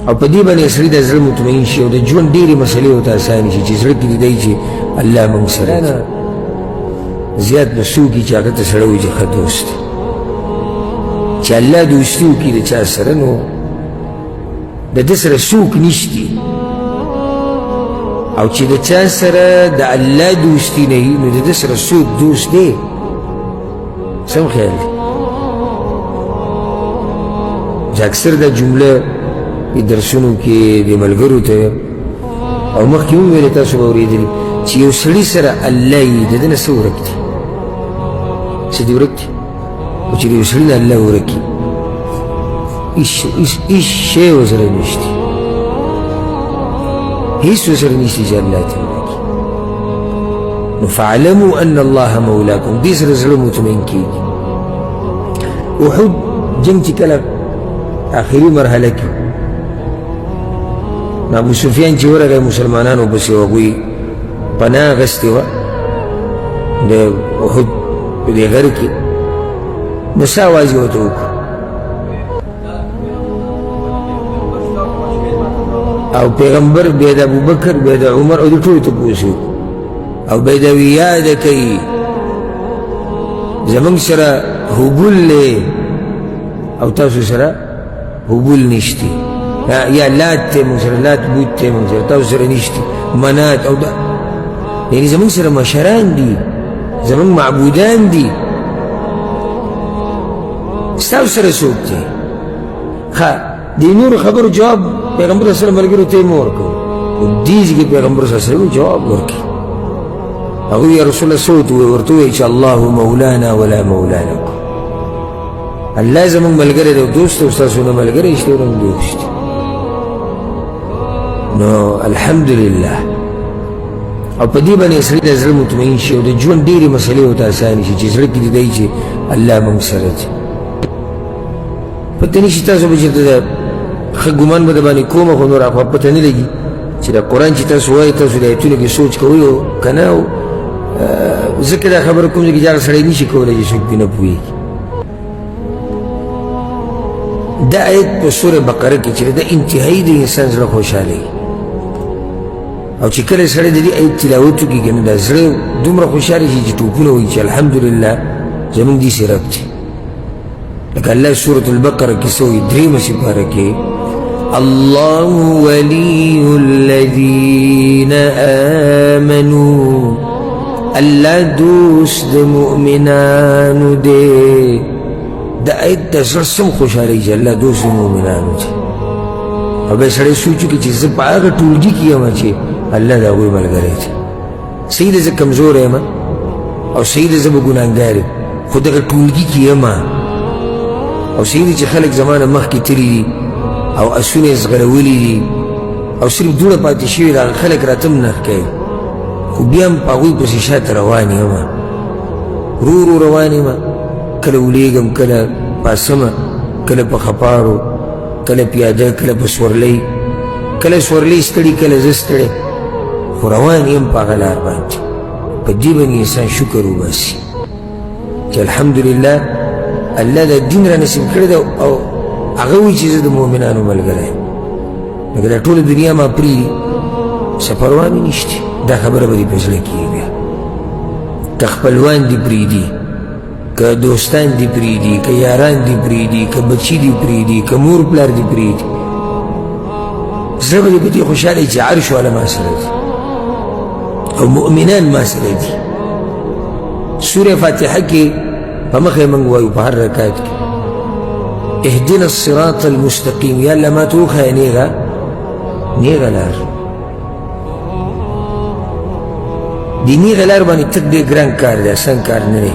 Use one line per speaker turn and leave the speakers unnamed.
او په دې باندې سړي د زړه مطمئن شي او د ژوند ډېرې مسلې ورته اسانې شي چې زړه کې دې دی چې الله موږ سره دی. زیات به څوک وي چې هغه ته سړی وایي چې ښه دوست دی. چې الله دوستي وکړي د چا سره نو د ده سره څوک نشتی، او چې د چا سره د الله دوستي نه وي نو د ده سره څوک دوست دی. سم خیال دی. چې اکثر دا جمله درسونو کې د ملګرو ته او مخکې هم ویلې تاسو به اورېدلي چې یو سړي سره الله یي د ده نه څه ورک دي، څه دي ورک دي. او چې د یو سړي نه الله ورک وي هېڅ شی ورسره نشته، هېڅ ورسره نشته چې الله ته ورک وي. نو فاعلموا ان الله مولاکم، دې سره زړه مطمئن کېږي. احد جنګ چې کله آخري مرحله کې ابو سفیان چې ورغی مسلمانانو پسې هغوی پناه اخیستې وه د احد په دې غر کې، نو څه اواز یې ورته وکړو او پیغمبر بیا د ابوبکر بیا د عمر او د ټولو تپوس وکړو او بیا د وی یاده کوي زموږ سره هبول دی او تاسو سره هبول نشتی، یا لات ته موږ سره لات بوت ته موږ سره تاسو سره نشتی، منات او دا یعنی زموږ سره مشران دي، زموږ معبودان دي، ستاسو سره څوک دی؟ ښه د نورو خبرو جواب پیغمبر صلی الله علیه وسلم ملګرو ته یې مه ورکوو، خو دې ځای کې پیغمبر صلی الله علیه وسلم جواب ورکړي. هغوی یا رسول الله څه ورته ووایي چې الله مولانا ولا مولا لکم، الله زموږ ملګری دی او دوست دی او ستاسو نه ملګری شته او نه دوست دی. نو الحمدلله. او په دې باندې سړي د زړه مطمئن شي او د ژوند ډېرې مسلې ورته اسانې شي چې زړه کې دې دی چې الله موږ سره دی. پته نشي تاسو به چېرته د ښه ګمان به د باندې کومه خو نور اخوا پته نه لګي چې د قرآن چې تاسو وایي تاسو د ایتونو کې سوچ کوئ او که نه. ځکه دا خبره کوم ځای کې چې هغه سړی نشي کولی چې څوک پرې نه پوهېږي. دا آیت په سوره بقره کې چې دا انتهایی د انسان زړه خوشحالوي، او چې کله سړی د دې آیت تلاوت وکړي که نه دا زړه دومره خوشحاله شي چې ټوپونه وایي چې الحمدلله زموږ داسې رب دی. لکه الله سورة البقره کې څه وایي 3مه سپاره کې الله ولي الذین آمنوا، الله دوست د مؤمنانو دی. دا آیت د زړه سم خوشحالوي چې الله دوست د مؤمنانو دی. او بیا سړی سوچ وکړي چې زه په هغه ټولګي کې یم چې الله د هغوی ملګری دی. صحیح ده زه کمزوری یم او صحیح ده زه به ګناهګار یم، خو دغه ټولګي کې یم. او صحیح ده چې خلک زما نه مخکې تللي دي او اسونه یې ځغلولي دي او صرف دوړه پاتې شوې ده، هغه خلک راته هم نښ کوي، خو بیا هم په هغوی پسې شاته روان یم، ورو ورو روان یم. کله ولیږم، کله پاسمه، کله په خپارو، کله پیاده، کله په سورلۍ، کله سورلۍ ستړي کله زه ستړی، خو روان یم په هغه لار باندې. په دې باندې انسان شکر وباسي چې الحمدلله الله دا دین را نصیب کړی دی او هغه وایي چې زه د مؤمنانو ملګری یم. لکه دا ټوله دنیا ما پرېږدي څه پروا مې نشته، دا خبره به دې په زړه کېږي. بیا که خپلوان دې پرېږدي، که دوستان دې پرېږدي، که یاران دې پرېږدي، که بچي دې پرېږدي، که مور پلار دې پرېږدي، زړه به دې په دې خوشحاله چې عرش والا ما سره دي او مؤمنان ما سره دي. سوره فاتحه کې په مخه موږ وایو په هر رکعت کې اهدنا الصراط المستقیم، یا الله ما ته وښیه نیغه لار. د نیغه لار باندې تګ ډېر ګران کار دی، اسان کار نه دی.